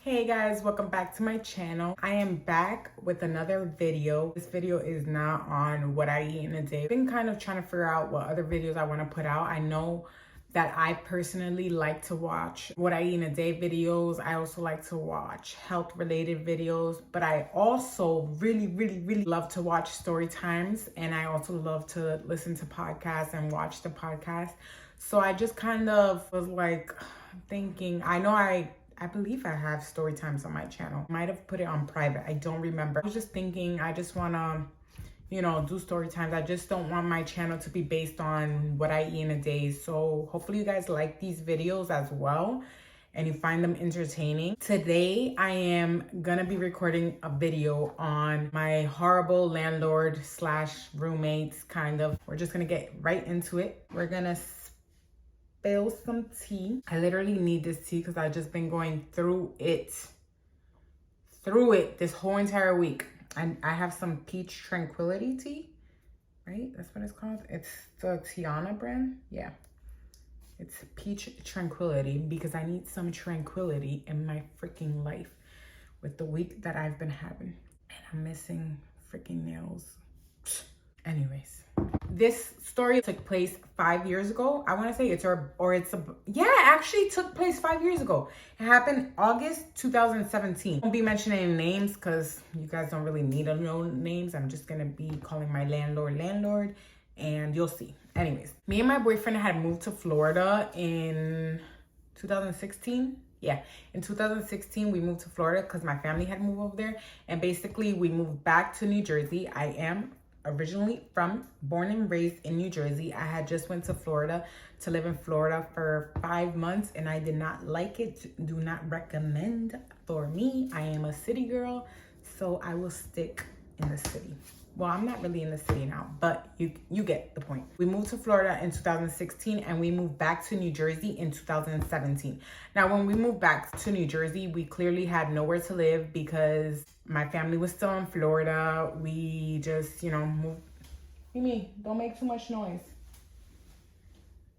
Hey guys, welcome back to my channel. I am back with another video. This video is not on what I eat in a day. I've been kind of trying to figure out what other videos I want to put out. I know that I personally like to watch what I eat in a day videos. I also like to watch health related videos, but I also really love to watch story times, and I also love to listen to podcasts and watch the podcast. So I just kind of was like thinking, I believe I have story times on my channel. Might have put it on private. I don't remember. I was just thinking I just want to, do story times. I just don't want my channel to be based on what I eat in a day. So hopefully you guys like these videos as well and you find them entertaining. Today, I am gonna be recording a video on my horrible landlord / roommates, kind of. We're just gonna get right into it. We're gonna spill some tea. I literally need this tea because I've just been going through it this whole entire week. And I have some peach tranquility tea, right? That's what it's called. It's the Tiana brand. Yeah, it's peach tranquility because I need some tranquility in my freaking life with the week that I've been having. And I'm missing freaking nails. Anyways, this story took place 5 years ago. I want to say it actually took place 5 years ago. It happened August 2017. I won't be mentioning names because you guys don't really need to know names. I'm just going to be calling my landlord, and you'll see. Anyways, me and my boyfriend had moved to Florida in 2016. Yeah, in 2016, we moved to Florida because my family had moved over there. And basically, we moved back to New Jersey. I am originally born and raised in New Jersey. I had just went to Florida to live in Florida for 5 months and I did not like it. Do not recommend for me. I am a city girl, so I will stick in the city. Well, I'm not really in the city now, but you get the point. We moved to Florida in 2016 and we moved back to New Jersey in 2017. Now, when we moved back to New Jersey, we clearly had nowhere to live because my family was still in Florida. We just, moved. Mimi, don't make too much noise.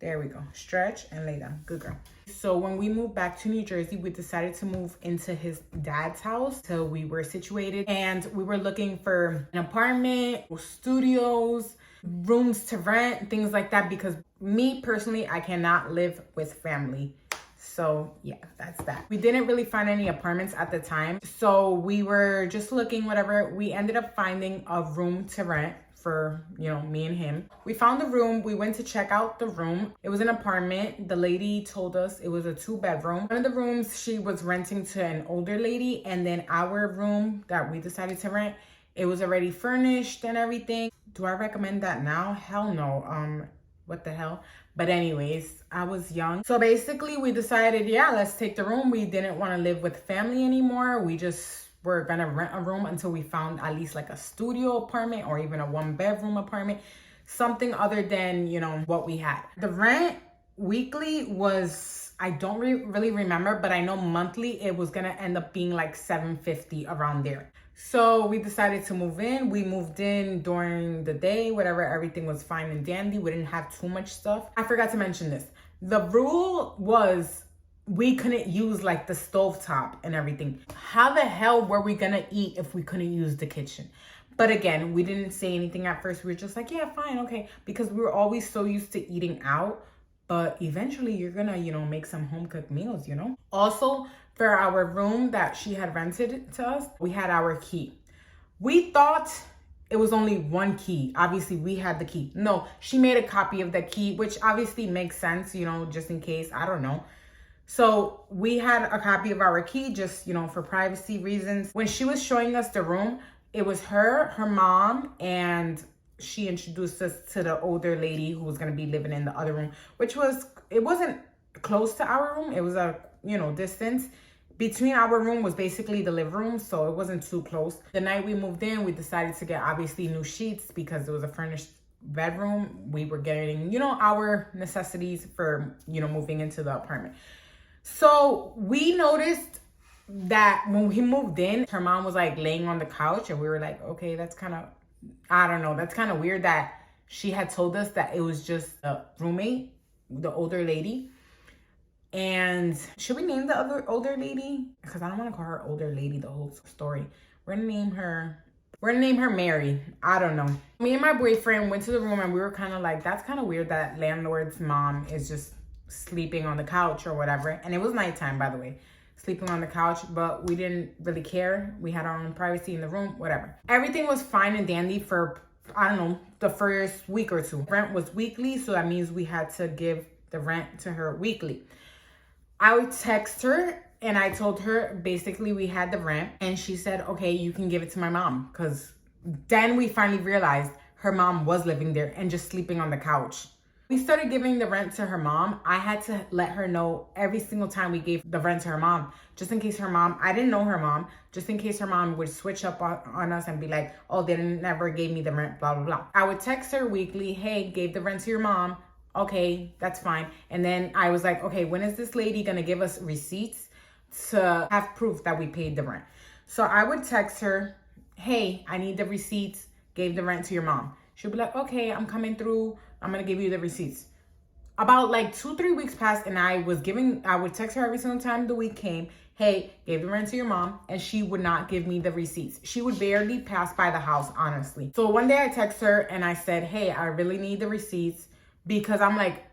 There we go. Stretch and lay down. Good girl. So when we moved back to New Jersey, we decided to move into his dad's house. So we were situated and we were looking for an apartment, studios, rooms to rent, things like that. Because me personally, I cannot live with family. So yeah, that's that. We didn't really find any apartments at the time. So we were just looking, whatever. We ended up finding a room to rent for, me and him. We found the room. We went to check out the room. It was an apartment. The lady told us it was a 2-bedroom. One of the rooms she was renting to an older lady. And then our room that we decided to rent, it was already furnished and everything. Do I recommend that now? Hell no. What the hell? But anyways, I was young. So basically we decided, yeah, let's take the room. We didn't want to live with family anymore. We just were gonna rent a room until we found at least like a studio apartment or even a 1-bedroom apartment, something other than, what we had. The rent weekly was, I don't really remember, but I know monthly it was gonna end up being like $750 around there. So we decided to move in. We moved in during the day, whatever, everything was fine and dandy. We didn't have too much stuff. I forgot to mention this. The rule was we couldn't use like the stovetop and everything. How the hell were we gonna eat if we couldn't use the kitchen? But again, we didn't say anything at first. We were just like, yeah, fine, okay. Because we were always so used to eating out. But eventually you're gonna, make some home cooked meals, Also, for our room that she had rented to us, we had our key. We thought it was only one key. Obviously, we had the key. No, she made a copy of the key, which obviously makes sense, just in case, I don't know. So we had a copy of our key just, for privacy reasons. When she was showing us the room, it was her mom, and she introduced us to the older lady who was going to be living in the other room, it wasn't close to our room. It was a, distance. Between our room was basically the living room, so it wasn't too close. The night we moved in, we decided to get obviously new sheets because it was a furnished bedroom. We were getting, our necessities for, moving into the apartment. So we noticed that when we moved in, her mom was like laying on the couch and we were like, okay, that's kind of weird that she had told us that it was just a roommate, the older lady. And should we name the other older lady? Because I don't want to call her older lady the whole story. We're gonna name her Mary. I don't know. Me and my boyfriend went to the room and we were kind of like, that's kind of weird that landlord's mom is just sleeping on the couch or whatever. And it was nighttime, by the way, sleeping on the couch, but we didn't really care. We had our own privacy in the room, whatever. Everything was fine and dandy for, I don't know, the first week or two. Rent was weekly, so that means we had to give the rent to her weekly. I would text her and I told her basically we had the rent, and she said, okay, you can give it to my mom. Because then we finally realized her mom was living there and just sleeping on the couch. We started giving the rent to her mom. I had to let her know every single time we gave the rent to her mom, just in case her mom, I didn't know her mom, just in case her mom would switch up on us and be like, oh, they never gave me the rent, blah, blah, blah. I would text her weekly, hey, gave the rent to your mom. Okay, that's fine. And then I was like, okay, when is this lady gonna give us receipts to have proof that we paid the rent? So I would text her, hey, I need the receipts, gave the rent to your mom. She'll be like, okay, I'm coming through. I'm gonna give you the receipts. About like 2-3 weeks passed and I would text her every single time the week came, hey, gave the rent to your mom, and she would not give me the receipts. She would barely pass by the house, honestly. So one day I text her and I said, hey, I really need the receipts, because I'm like,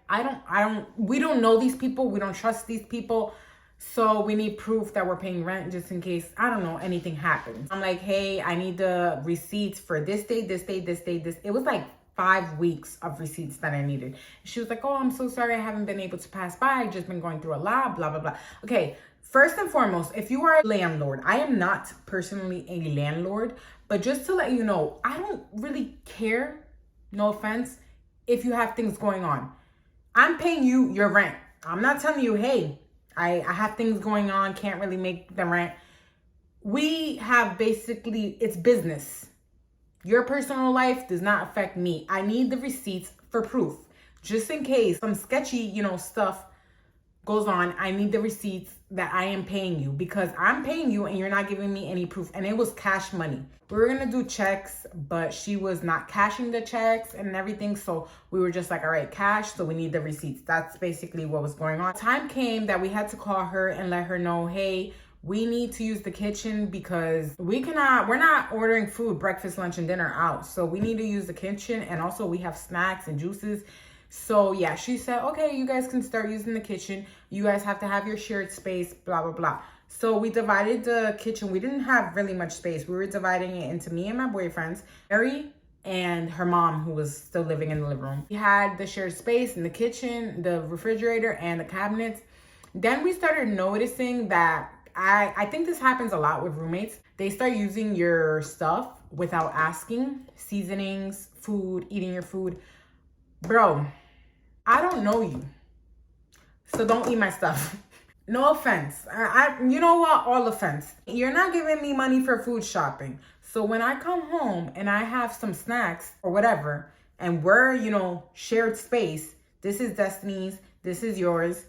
we don't know these people. We don't trust these people. So we need proof that we're paying rent just in case, I don't know, anything happens. I'm like, hey, I need the receipts for this day, this day, this day, this. It was like 5 weeks of receipts that I needed. She was like, oh, I'm so sorry. I haven't been able to pass by. I've just been going through a lot, blah, blah, blah. Okay, first and foremost, if you are a landlord, I am not personally a landlord, but just to let you know, I don't really care, no offense, if you have things going on. I'm paying you your rent. I'm not telling you, hey, I have things going on, can't really make the rent. We have basically, it's business. Your personal life does not affect me. I need the receipts for proof. Just in case some sketchy, stuff goes on, I need the receipts that I am paying you, because I'm paying you and you're not giving me any proof. And it was cash money. We were gonna do checks, but she was not cashing the checks and everything. So we were just like, all right, cash. So we need the receipts. That's basically what was going on. Time came that we had to call her and let her know, hey, we need to use the kitchen because we're not ordering food, breakfast, lunch, and dinner out. So we need to use the kitchen. And also we have snacks and juices. So yeah, she said, okay, you guys can start using the kitchen. You guys have to have your shared space, blah, blah, blah. So we divided the kitchen. We didn't have really much space. We were dividing it into me and my boyfriends, Mary and her mom, who was still living in the living room. We had the shared space in the kitchen, the refrigerator, and the cabinets. Then we started noticing that I think this happens a lot with roommates. They start using your stuff without asking, seasonings, food, eating your food. Bro, I don't know you, so don't eat my stuff. No offense. You know what? All offense. You're not giving me money for food shopping. So when I come home and I have some snacks or whatever, and we're, shared space, this is Destiny's, this is yours.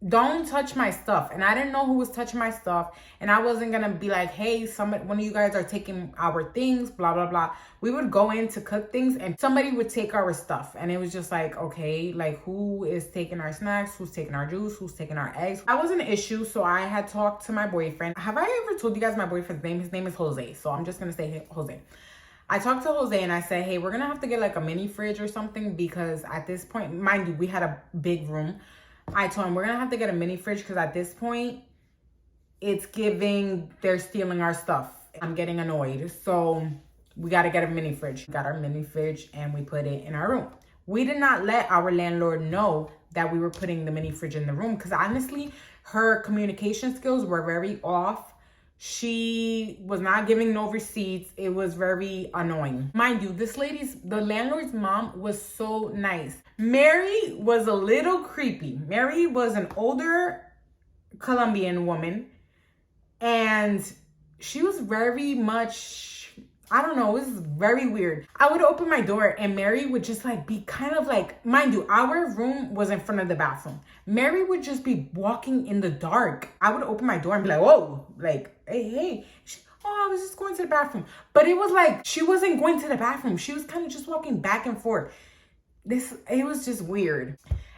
Don't touch my stuff. And I didn't know who was touching my stuff. And I wasn't going to be like, hey, one of you guys are taking our things, blah, blah, blah. We would go in to cook things and somebody would take our stuff. And it was just like, okay, like who is taking our snacks? Who's taking our juice? Who's taking our eggs? That was an issue. So I had talked to my boyfriend. Have I ever told you guys my boyfriend's name? His name is Jose. So I'm just going to say Jose. I talked to Jose and I said, hey, we're going to have to get like a mini fridge or something, because at this point, mind you, we had a big room. I told him we're going to have to get a mini fridge because at this point, it's giving they're stealing our stuff. I'm getting annoyed. So we got to get a mini fridge. We got our mini fridge and we put it in our room. We did not let our landlord know that we were putting the mini fridge in the room, because honestly, her communication skills were very off. She was not giving no receipts. It was very annoying. Mind you, the landlord's mom was so nice. Mary was a little creepy. Mary was an older Colombian woman, and she was very much, I don't know, it was very weird. I would open my door and Mary would just like be kind of like, mind you, our room was in front of the bathroom. Mary would just be walking in the dark. I would open my door and be like, whoa, like, hey. I was just going to the bathroom. But it was like, she wasn't going to the bathroom. She was kind of just walking back and forth. It was just weird.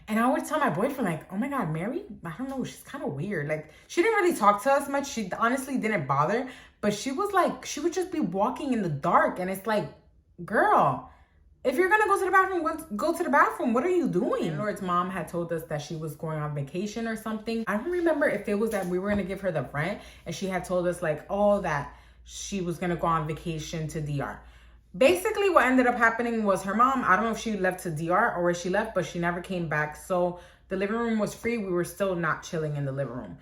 And I would tell my boyfriend, like, oh my God, Mary, I don't know, she's kind of weird. Like, she didn't really talk to us much. She honestly didn't bother. But she was like, she would just be walking in the dark. And it's like, girl, if you're going to go to the bathroom, go to the bathroom. What are you doing? Landlord's mom had told us that she was going on vacation or something. I don't remember if it was that we were going to give her the rent. And she had told us, like, oh, that she was going to go on vacation to DR. Basically, what ended up happening was her mom, I don't know if she left to DR or where she left, but she never came back. So the living room was free. We were still not chilling in the living room.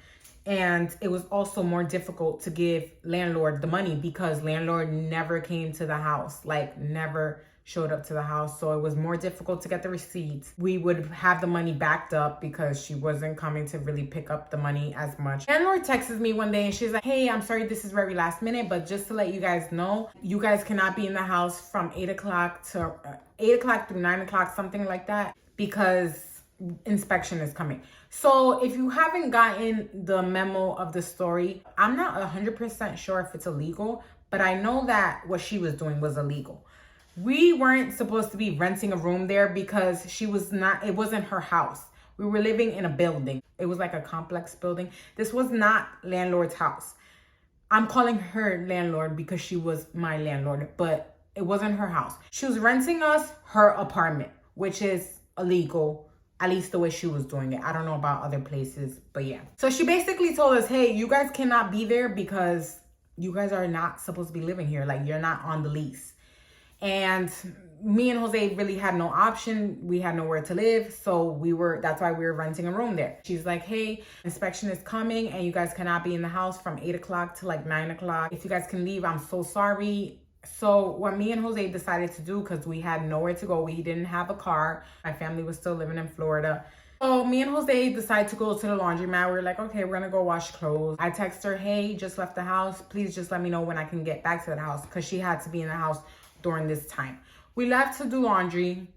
And it was also more difficult to give landlord the money because landlord never came to the house, like never showed up to the house. So it was more difficult to get the receipts. We would have the money backed up because she wasn't coming to really pick up the money as much. Landlord texts me one day and she's like, hey, I'm sorry, this is very last minute, but just to let you guys know, you guys cannot be in the house from 8 o'clock to 8 o'clock through 9 o'clock, something like that, because inspection is coming. So if you haven't gotten the memo of the story, I'm not 100% sure if it's illegal, but I know that what she was doing was illegal. We weren't supposed to be renting a room there because it wasn't her house. We were living in a building. It was like a complex building. This was not landlord's house. I'm calling her landlord because she was my landlord, but it wasn't her house. She was renting us her apartment, which is illegal, at least the way she was doing it. I don't know about other places, but yeah. So she basically told us, hey, you guys cannot be there because you guys are not supposed to be living here. Like, you're not on the lease. And me and Jose really had no option. We had nowhere to live. So that's why we were renting a room there. She's like, hey, inspection is coming and you guys cannot be in the house from 8 o'clock to like 9 o'clock. If you guys can leave, I'm so sorry. So what me and Jose decided to do, because we had nowhere to go, we didn't have a car. My family was still living in Florida. So me and Jose decided to go to the laundromat. We were like, okay, we're gonna go wash clothes. I text her, hey, just left the house. Please just let me know when I can get back to the house, because she had to be in the house during this time. We left to do laundry.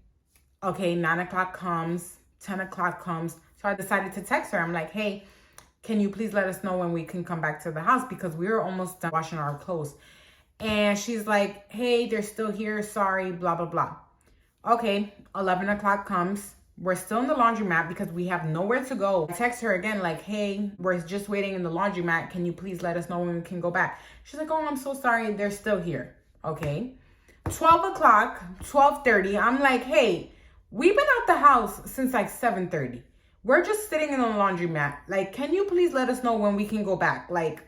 Okay, 9 o'clock comes, 10 o'clock comes. So I decided to text her. I'm like, hey, can you please let us know when we can come back to the house, because we were almost done washing our clothes. And she's like, hey, they're still here. Sorry, blah, blah, blah. Okay, 11 o'clock comes. We're still in the laundromat because we have nowhere to go. I text her again like, hey, we're just waiting in the laundromat. Can you please let us know when we can go back? She's like, oh, I'm so sorry. They're still here. Okay. 12 o'clock, 12:30. I'm like, hey, we've been out the house since like 7:30. We're just sitting in the laundromat. Like, can you please let us know when we can go back? Like,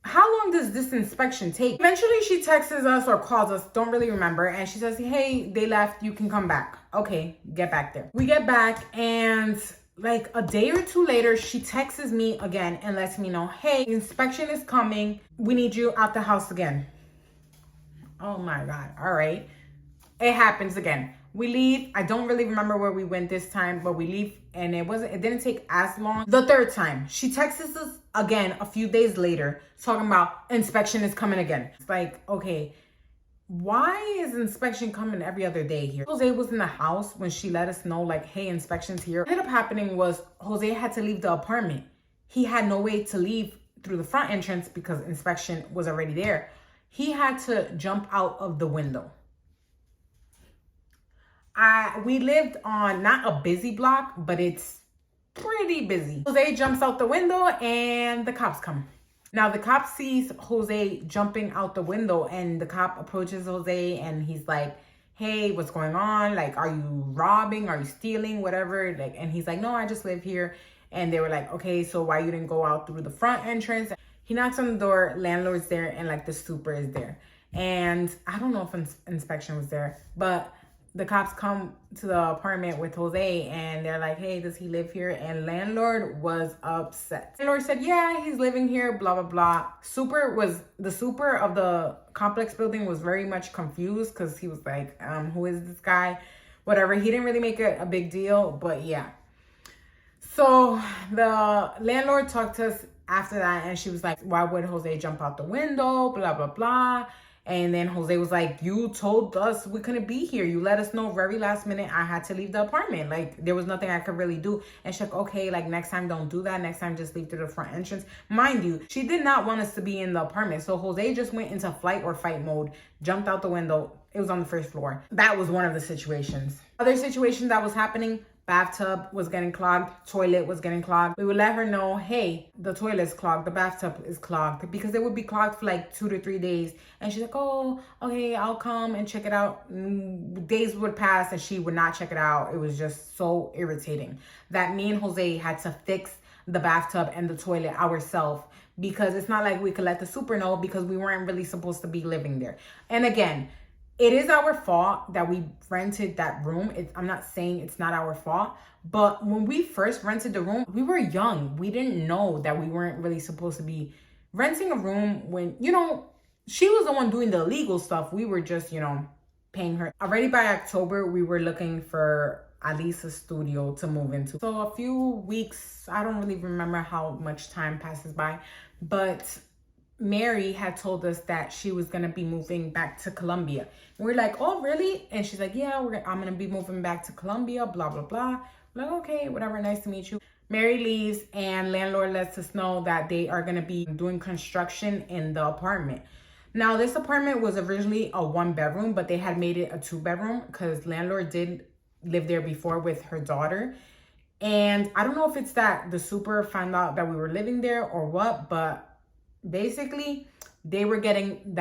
how long does this inspection take? Eventually she texts us or calls us, don't really remember, and she says, hey, they left, you can come back. Okay, get back there. We get back, and like a day or two later, she texts me again and lets me know, hey, inspection is coming. We need you out the house again. Oh my God. All right. It happens again. We leave. I don't really remember where we went this time, but we leave, and it didn't take as long. The third time, she texts us again a few days later, talking about inspection is coming again. It's like, okay, why is inspection coming every other day here? Jose was in the house when she let us know, like, hey, inspection's here. What ended up happening was Jose had to leave the apartment. He had no way to leave through the front entrance because inspection was already there. He had to jump out of the window. We lived on not a busy block, but it's pretty busy. Jose jumps out the window and the cops come. Now the cop sees Jose jumping out the window, and the cop approaches Jose and he's like, hey, what's going on? Like, are you robbing? Are you stealing? Whatever. Like, and he's like, no, I just live here. And they were like, okay, so why you didn't go out through the front entrance? He knocks on the door, landlord's there, and like the super is there. And I don't know if inspection was there, but the cops come to the apartment with Jose and they're like, hey, does he live here? And landlord was upset. Landlord said, yeah, he's living here, blah, blah, blah. The super of the complex building was very much confused because he was like, who is this guy? Whatever. He didn't really make it a big deal, but yeah. So the landlord talked to us after that, and she was like, why would Jose jump out the window? Blah, blah, blah. And then Jose was like, you told us we couldn't be here. You let us know very last minute. I had to leave the apartment. Like, there was nothing I could really do. And she's like, okay, like next time don't do that. Next time just leave through the front entrance. Mind you, she did not want us to be in the apartment. So Jose just went into flight or fight mode, jumped out the window. It was on the first floor. That was one of the situations. Other situations that was happening, bathtub was getting clogged, toilet was getting clogged. We would let her know, hey, the toilet's clogged, the bathtub is clogged, because it would be clogged for like 2 to 3 days. And she's like, oh, okay, I'll come and check it out. Days would pass and she would not check it out. It was just so irritating that me and Jose had to fix the bathtub and the toilet ourselves, because it's not like we could let the super know, because we weren't really supposed to be living there. And again, it is our fault that we rented that room. I'm not saying it's not our fault, but when we first rented the room, we were young. We didn't know that we weren't really supposed to be renting a room when, you know, she was the one doing the illegal stuff. We were just, you know, paying her. Already by October, we were looking for at least a studio to move into. So a few weeks, I don't really remember how much time passes by, but Mary had told us that she was going to be moving back to Colombia. And we're like, oh, really? And she's like, yeah, I'm going to be moving back to Colombia, blah, blah, blah. We're like, okay, whatever. Nice to meet you. Mary leaves and landlord lets us know that they are going to be doing construction in the apartment. Now, this apartment was originally a 1-bedroom, but they had made it a 2-bedroom because landlord did live there before with her daughter. And I don't know if it's that the super found out that we were living there or what, but basically they were getting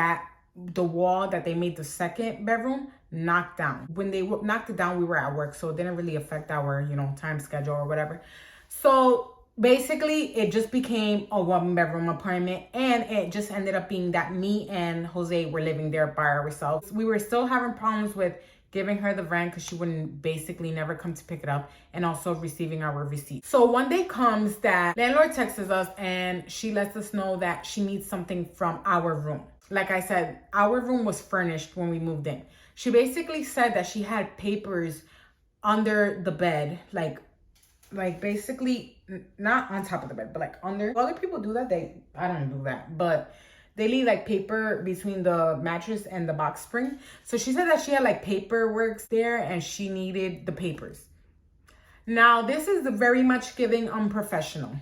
the wall that they made the 2nd bedroom knocked down. When they knocked it down, we were at work, so it didn't really affect our, you know, time schedule or whatever. So basically it just became a 1-bedroom apartment, and it just ended up being that me and Jose were living there by ourselves. We were still having problems with giving her the rent because she wouldn't basically never come to pick it up, and also receiving our receipt. So one day comes that landlord texts us and she lets us know that she needs something from our room. Like I said, our room was furnished when we moved in. She basically said that she had papers under the bed, like basically not on top of the bed, but like under. Other people do that. I don't do that, but they leave like paper between the mattress and the box spring. So she said that she had like paperwork there and she needed the papers. Now, this is very much giving unprofessional.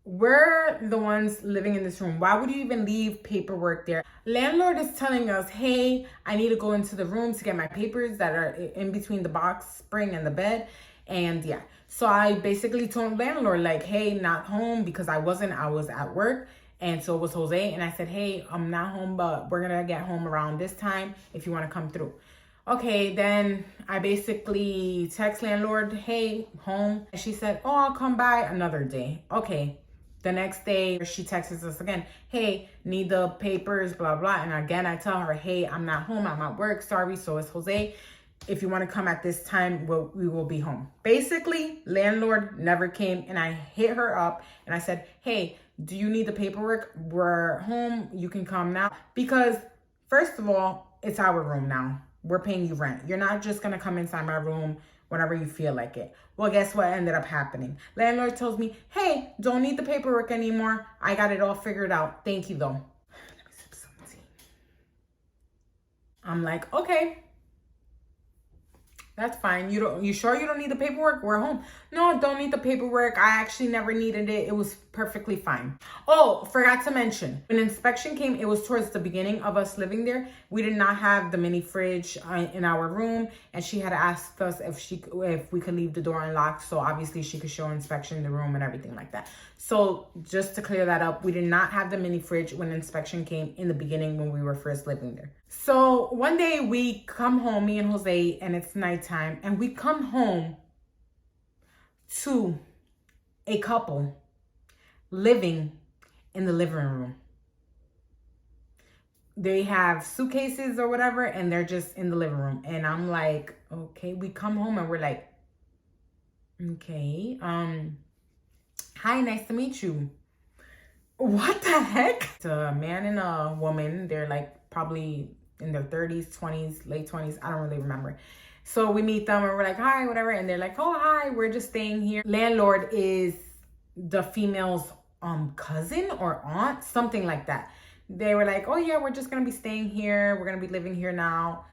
We're the ones living in this room. Why would you even leave paperwork there? Landlord is telling us, hey, I need to go into the room to get my papers that are in between the box spring and the bed. And yeah, so I basically told landlord like, hey, not home, because I was at work. And so it was Jose. And I said, hey, I'm not home, but we're going to get home around this time if you want to come through. Okay, then I basically text landlord, hey, home. And she said, oh, I'll come by another day. Okay. The next day, she texts us again, hey, need the papers, blah, blah. And again, I tell her, hey, I'm not home. I'm at work. Sorry. So it's Jose. If you want to come at this time, we will be home. Basically, landlord never came, and I hit her up and I said, hey, do you need the paperwork? We're home. You can come now. Because first of all, it's our room now. We're paying you rent. You're not just going to come inside my room whenever you feel like it. Well, guess what ended up happening? Landlord tells me, hey, don't need the paperwork anymore. I got it all figured out. Thank you, though. Let me sip some tea. I'm like, okay. That's fine. You sure you don't need the paperwork? We're home. No, don't need the paperwork. I actually never needed it. It was perfectly fine. Oh, forgot to mention, when inspection came, it was towards the beginning of us living there. We did not have the mini fridge in our room, and she had asked us if we could leave the door unlocked, so obviously she could show inspection the room and everything like that. So just to clear that up, we did not have the mini fridge when inspection came in the beginning when we were first living there. So one day we come home, me and Jose, and it's nighttime, and we come home to a couple living in the living room. They have suitcases or whatever, and they're just in the living room. And I'm like, okay, we come home and we're like, okay, hi, nice to meet you. What the heck? It's a man and a woman. They're like probably in their 30s, 20s, late 20s. I don't really remember. So we meet them and we're like, hi, whatever. And they're like, oh, hi, we're just staying here. Landlord is the female's cousin or aunt, something like that. They were like, oh yeah, we're just going to be staying here. We're going to be living here now.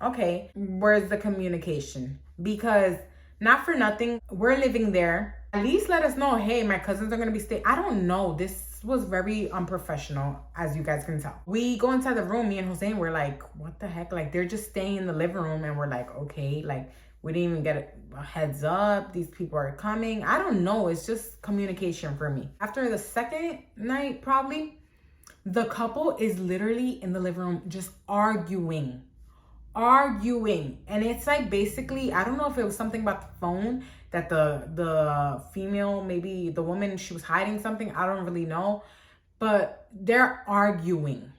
Okay, where's the communication? Because not for nothing, we're living there. At least let us know, hey, my cousins are going to be staying. I don't know. This was very unprofessional, as you guys can tell. We go inside the room, me and Jose, and we're like, what the heck? Like, they're just staying in the living room. And we're like, okay, like, We didn't even get a heads up. These people are coming. I don't know. It's just communication for me. After the second night, probably, the couple is literally in the living room just arguing. And it's like, basically, I don't know if it was something about the phone that the female, maybe the woman, she was hiding something. I don't really know. But they're arguing,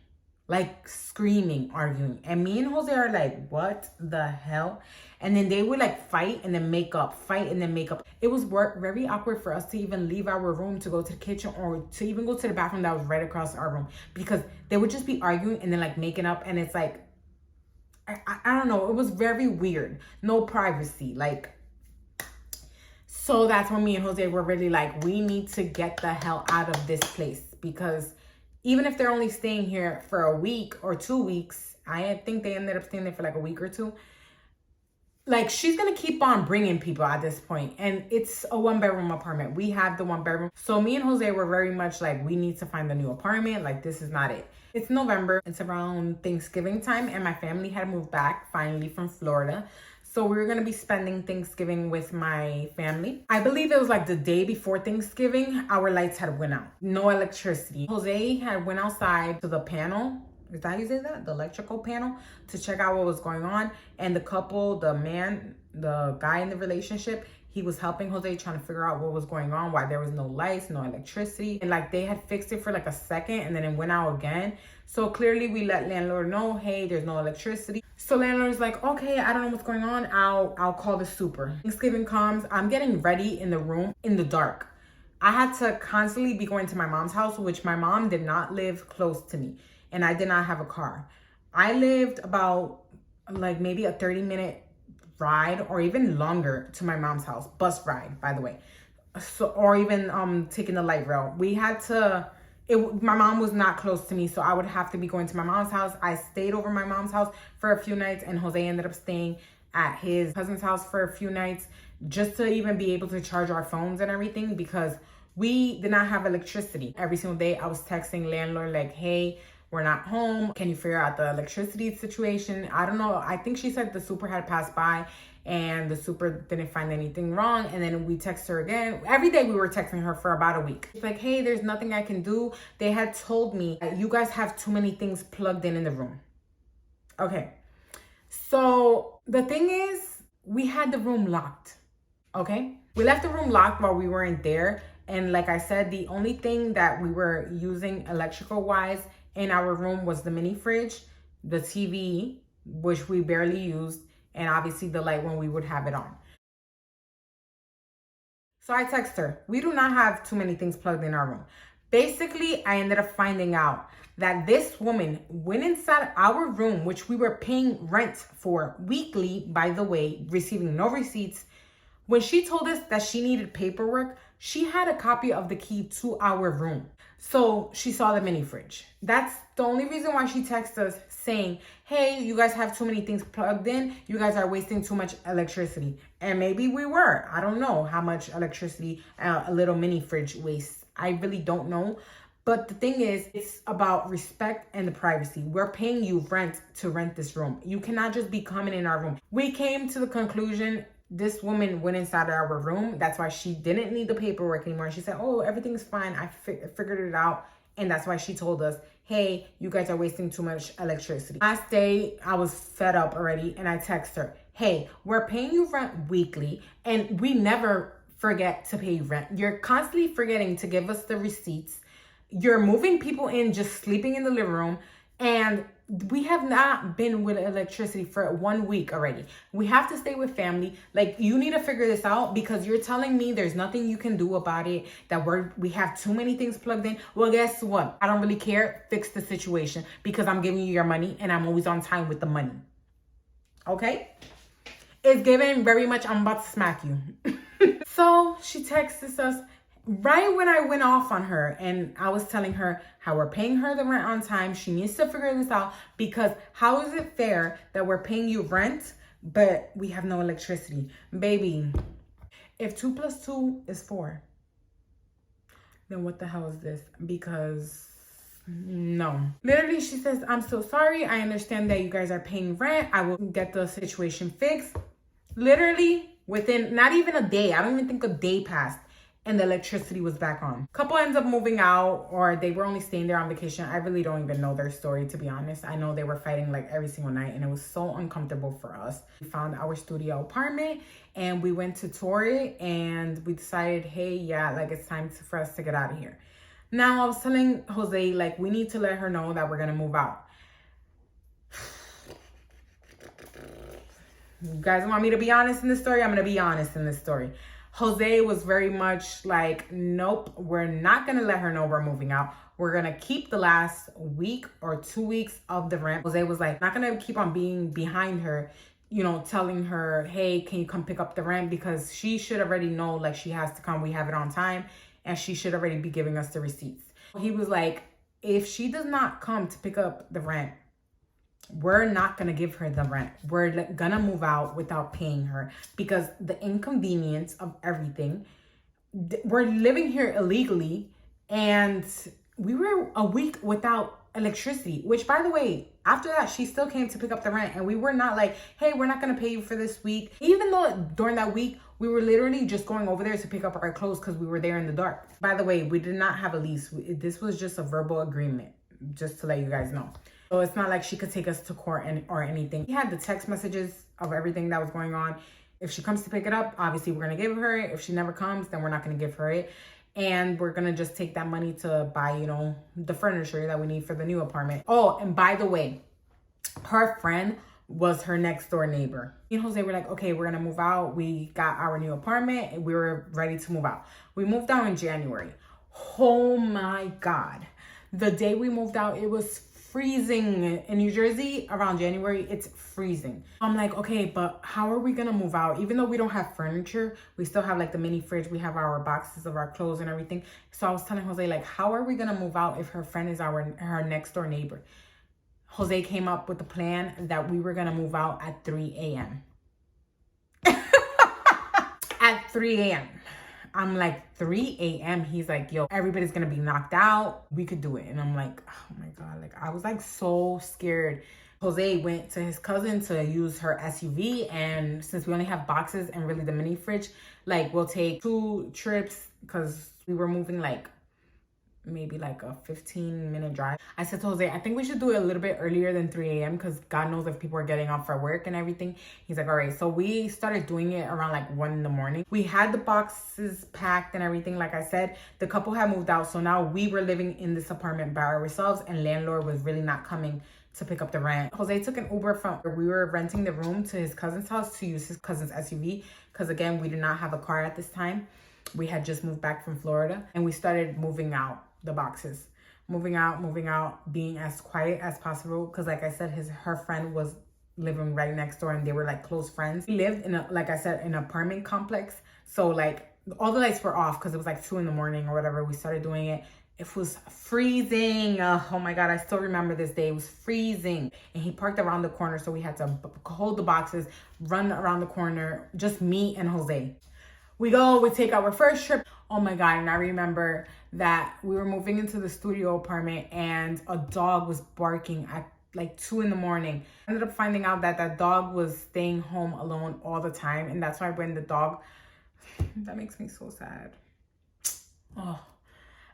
like screaming, arguing. And me and Jose are like, what the hell? And then they would like fight and then make up, fight and then make up. It was very awkward for us to even leave our room to go to the kitchen or to even go to the bathroom that was right across our room, because they would just be arguing and then like making up. And it's like, I don't know. It was very weird. No privacy. Like, so that's when me and Jose were really like, we need to get the hell out of this place, because even if they're only staying here for a week or 2 weeks, I think they ended up staying there for like a week or two. Like, she's going to keep on bringing people at this point. And it's a 1-bedroom apartment. We have the 1-bedroom. So me and Jose were very much like, we need to find a new apartment. Like, this is not it. It's November. It's around Thanksgiving time. And my family had moved back finally from Florida. So we were going to be spending Thanksgiving with my family. I believe it was like the day before Thanksgiving, our lights had went out. No electricity. Jose had went outside to the panel. Is that how you say that? The electrical panel, to check out what was going on. And the couple, the man, the guy in the relationship, he was helping Jose trying to figure out what was going on, why there was no lights, no electricity. And like, they had fixed it for like a second and then it went out again. So clearly we let landlord know, hey, there's no electricity. So landlord's like, okay, I don't know what's going on. I'll call the super. Thanksgiving comes. I'm getting ready in the room in the dark. I had to constantly be going to my mom's house, which my mom did not live close to me. And I did not have a car. I lived about like maybe a 30-minute ride or even longer to my mom's house. Bus ride, by the way. So, or even taking the light rail. We had to, my mom was not close to me, so I would have to be going to my mom's house. I stayed over my mom's house for a few nights, and Jose ended up staying at his cousin's house for a few nights just to even be able to charge our phones and everything, because we did not have electricity. Every single day I was texting landlord like, hey, we're not home. Can you figure out the electricity situation? I don't know. I think she said the super had passed by and the super didn't find anything wrong. And then we text her again. Every day we were texting her for about a week. It's like, hey, there's nothing I can do. They had told me that you guys have too many things plugged in the room. Okay. So the thing is, we had the room locked. Okay. We left the room locked while we weren't there. And like I said, the only thing that we were using electrical wise in our room was the mini fridge, the TV, which we barely used, and obviously the light when we would have it on. So I text her, we do not have too many things plugged in our room. Basically, I ended up finding out that this woman went inside our room, which we were paying rent for weekly, by the way, receiving no receipts. When she told us that she needed paperwork, she had a copy of the key to our room. So she saw the mini fridge. That's the only reason why she texted us saying, hey, you guys have too many things plugged in. You guys are wasting too much electricity. And maybe we were. I don't know how much electricity a little mini fridge wastes. I really don't know. But the thing is, it's about respect and the privacy. We're paying you rent to rent this room. You cannot just be coming in our room. We came to the conclusion this woman went inside our room. That's why she didn't need the paperwork anymore. She said, oh, everything's fine. I figured it out. And that's why she told us, hey, you guys are wasting too much electricity. Last day, I was fed up already. And I text her, hey, we're paying you rent weekly. And we never forget to pay you rent. You're constantly forgetting to give us the receipts. You're moving people in, just sleeping in the living room. And we have not been with electricity for 1 week already. We have to stay with family. Like, you need to figure this out, because you're telling me there's nothing you can do about it, that we have too many things plugged in. Well, guess what? I don't really care. Fix the situation, because I'm giving you your money and I'm always on time with the money. Okay? It's given very much, I'm about to smack you. So she texts us right when I went off on her, and I was telling her how we're paying her the rent on time. She needs to figure this out, because how is it fair that we're paying you rent, but we have no electricity? Baby, if 2 + 2 is 4, then what the hell is this? Because no. Literally, she says, I'm so sorry. I understand that you guys are paying rent. I will get the situation fixed. Literally within not even a day, I don't even think a day passed, and the electricity was back on. Couple ends up moving out, or they were only staying there on vacation. I really don't even know their story, to be honest. I know they were fighting like every single night, and it was so uncomfortable for us. We found our studio apartment and we went to tour it, and we decided, hey, yeah, like it's time for us to get out of here. Now I was telling Jose, like, we need to let her know that we're gonna move out. You guys want me to be honest in this story? I'm gonna be honest in this story. Jose was very much like, nope, we're not gonna let her know we're moving out. We're gonna keep the last week or 2 weeks of the rent. Jose was like, not gonna keep on being behind her, you know, telling her, hey, can you come pick up the rent? Because she should already know, like, she has to come. We have it on time, and she should already be giving us the receipts. He was like, if she does not come to pick up the rent, we're not gonna give her the rent. We're gonna move out without paying her, because the inconvenience of everything, we're living here illegally, and we were a week without electricity, which, by the way, after that, she still came to pick up the rent, and we were not like, hey, we're not gonna pay you for this week. Even though during that week, we were literally just going over there to pick up our clothes because we were there in the dark. By the way, we did not have a lease. This was just a verbal agreement, just to let you guys know. So it's not like she could take us to court or anything. We had the text messages of everything that was going on. If she comes to pick it up, obviously we're gonna give her it. If she never comes, then we're not gonna give her it. And we're gonna just take that money to buy, you know, the furniture that we need for the new apartment. Oh, and by the way, her friend was her next door neighbor. Me and Jose were like, okay, we're gonna move out. We got our new apartment and we were ready to move out. We moved out in January. Oh my God. The day we moved out, it was freezing in New Jersey around January. It's freezing. I'm like, okay, but how are we gonna move out? Even though we don't have furniture, we still have like the mini fridge. We have our boxes of our clothes and everything. So I was telling Jose, like, how are we gonna move out if her friend is her next door neighbor? Jose came up with the plan that we were gonna move out at 3 a.m. At 3 a.m. I'm like, 3 a.m. He's like, yo, everybody's gonna be knocked out. We could do it. And I'm like, oh my God. Like, I was like so scared. Jose went to his cousin to use her SUV. And since we only have boxes and really the mini fridge, like, we'll take 2 trips, because we were moving like maybe like a 15-minute drive. I said to Jose, I think we should do it a little bit earlier than 3 a.m. because God knows if people are getting off for work and everything. He's like, all right. So we started doing it around like 1 in the morning. We had the boxes packed and everything. Like I said, the couple had moved out. So now we were living in this apartment by ourselves, and landlord was really not coming to pick up the rent. Jose took an Uber from where we were renting the room to his cousin's house to use his cousin's SUV. Because again, we did not have a car at this time. We had just moved back from Florida, and we started moving out the boxes, moving out, being as quiet as possible, because like I said, her friend was living right next door, and they were like close friends. We lived in a, like I said, an apartment complex, so like all the lights were off because it was like 2 in the morning or whatever. We started doing it. It was freezing. Oh my God, I still remember this day. It was freezing, and he parked around the corner, so we had to hold the boxes, run around the corner, just me and Jose. We take our first trip. Oh my God, and I remember that we were moving into the studio apartment, and a dog was barking at like 2 in the morning. I ended up finding out that that dog was staying home alone all the time, and that's why when the dog, that makes me so sad. Oh,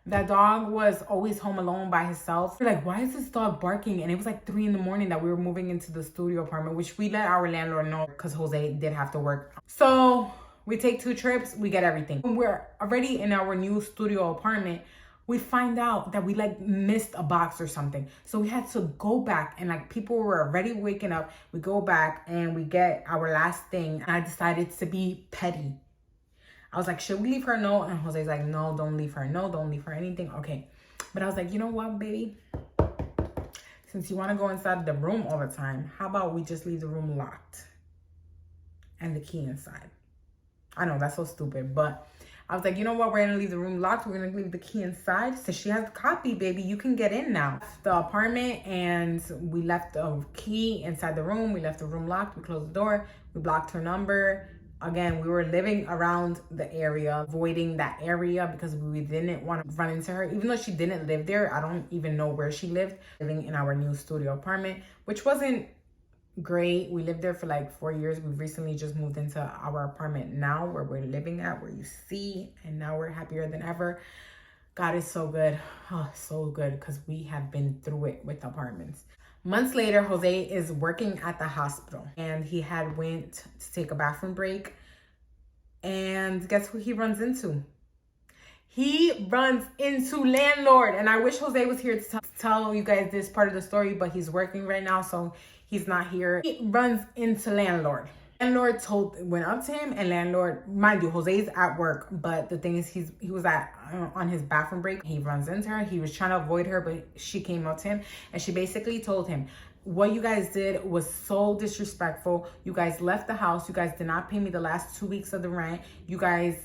that dog was always home alone by himself. We're like, why is this dog barking? And it was like 3 in the morning that we were moving into the studio apartment, which we let our landlord know because Jose did have to work. So we take 2 trips, we get everything. When we're already in our new studio apartment, we find out that we like missed a box or something. So we had to go back, and like people were already waking up. We go back and we get our last thing. And I decided to be petty. I was like, should we leave her a note? And Jose's like, no, don't leave her a note. Don't leave her anything. Okay. But I was like, you know what, baby? Since you want to go inside the room all the time, how about we just leave the room locked and the key inside? I know that's so stupid, but I was like, you know what? We're going to leave the room locked. We're going to leave the key inside. So she has the copy, baby. You can get in now. The apartment, and we left the key inside the room. We left the room locked. We closed the door. We blocked her number. Again, we were living around the area, avoiding that area because we didn't want to run into her. Even though she didn't live there, I don't even know where she lived. Living in our new studio apartment, which wasn't great. We lived there for like 4 years. We've recently just moved into our apartment now where we're living at, where you see, and now we're happier than ever. God is so good. Oh, so good, because we have been through it with apartments. Months later, Jose is working at the hospital and he had went to take a bathroom break. And guess who he runs into? He runs into Landlord. And I wish Jose was here to tell you guys this part of the story, but he's working right now, so he's not here. He runs into Landlord. Landlord went up to him, and Landlord, mind you, Jose's at work, but the thing is, he was on his bathroom break. He runs into her. He was trying to avoid her, but she came up to him, and she basically told him, what you guys did was so disrespectful. You guys left the house. You guys did not pay me the last 2 weeks of the rent. You guys,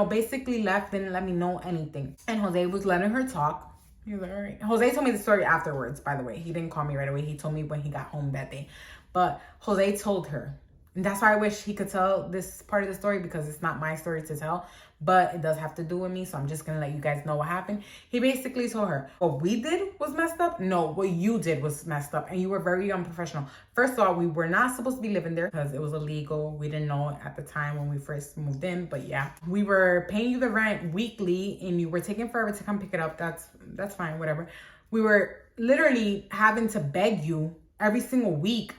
basically left, didn't let me know anything. And Jose was letting her talk. He was like, all right. Jose told me the story afterwards, by the way. He didn't call me right away. He told me when he got home that day. But Jose told her. And that's why I wish he could tell this part of the story, because it's not my story to tell, but it does have to do with me. So I'm just going to let you guys know what happened. He basically told her, what we did was messed up. No, what you did was messed up. And you were very unprofessional. First of all, we were not supposed to be living there because it was illegal. We didn't know it at the time when we first moved in. But yeah, we were paying you the rent weekly and you were taking forever to come pick it up. That's fine, whatever. We were literally having to beg you every single week,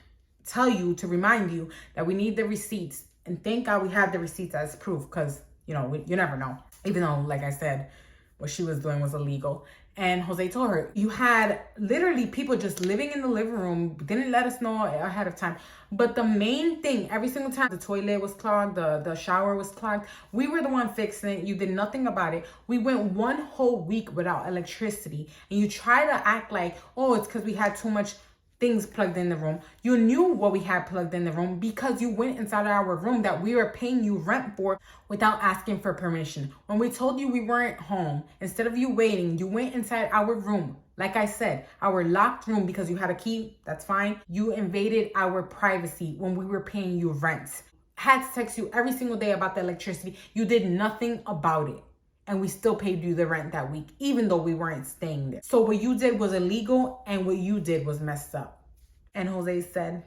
tell you, to remind you that we need the receipts. And thank God we have the receipts as proof, because you never know, even though, like I said, what she was doing was illegal. And Jose told her, you had literally people just living in the living room, didn't let us know ahead of time. But the main thing, every single time the toilet was clogged, the shower was clogged, we were the one fixing it. You did nothing about it. We went 1 whole week without electricity, and you try to act like, oh, it's because we had too much things plugged in the room. You knew what we had plugged in the room because you went inside our room that we were paying you rent for without asking for permission. When we told you we weren't home, instead of you waiting, you went inside our room. Like I said, our locked room, because you had a key, that's fine. You invaded our privacy when we were paying you rent. Had to text you every single day about the electricity. You did nothing about it. And we still paid you the rent that week, even though we weren't staying there. So what you did was illegal, and what you did was messed up. And Jose said,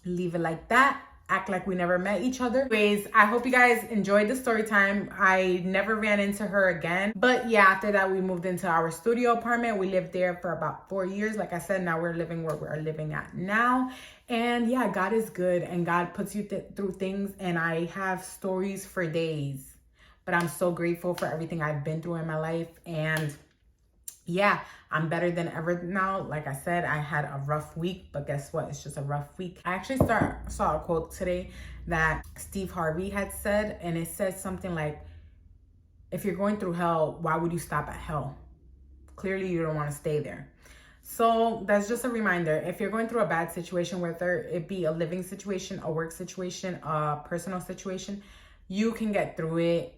leave it like that. Act like we never met each other. Anyways, I hope you guys enjoyed the story time. I never ran into her again. But yeah, after that, we moved into our studio apartment. We lived there for about 4 years. Like I said, now we're living where we're living at now. And yeah, God is good, and God puts you through things. And I have stories for days. But I'm so grateful for everything I've been through in my life. And yeah, I'm better than ever now. Like I said, I had a rough week, but guess what? It's just a rough week. I actually saw a quote today that Steve Harvey had said, and it says something like, if you're going through hell, why would you stop at hell? Clearly, you don't want to stay there. So that's just a reminder. If you're going through a bad situation, whether it be a living situation, a work situation, a personal situation, you can get through it.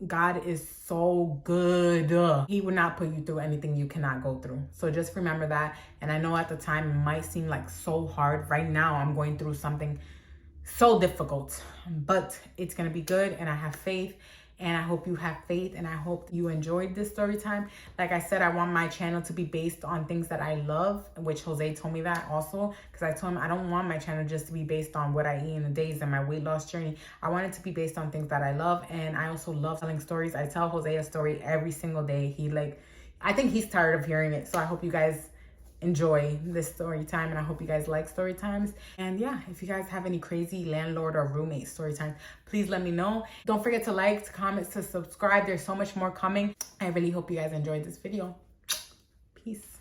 God is so good. He would not put you through anything you cannot go through. So just remember that. And I know at the time it might seem like so hard. Right now I'm going through something so difficult, but it's going to be good. And I have faith. And I hope you have faith, and I hope you enjoyed this story time. Like I said, I want my channel to be based on things that I love, which Jose told me that also, because I told him I don't want my channel just to be based on what I eat in the days and my weight loss journey. I want it to be based on things that I love, and I also love telling stories. I tell Jose a story every single day. I think he's tired of hearing it, so I hope you guys enjoy this story time, and I hope you guys like story times. And yeah, if you guys have any crazy landlord or roommate story times, please let me know. Don't forget to like, to comment, to subscribe. There's so much more coming. I really hope you guys enjoyed this video. Peace.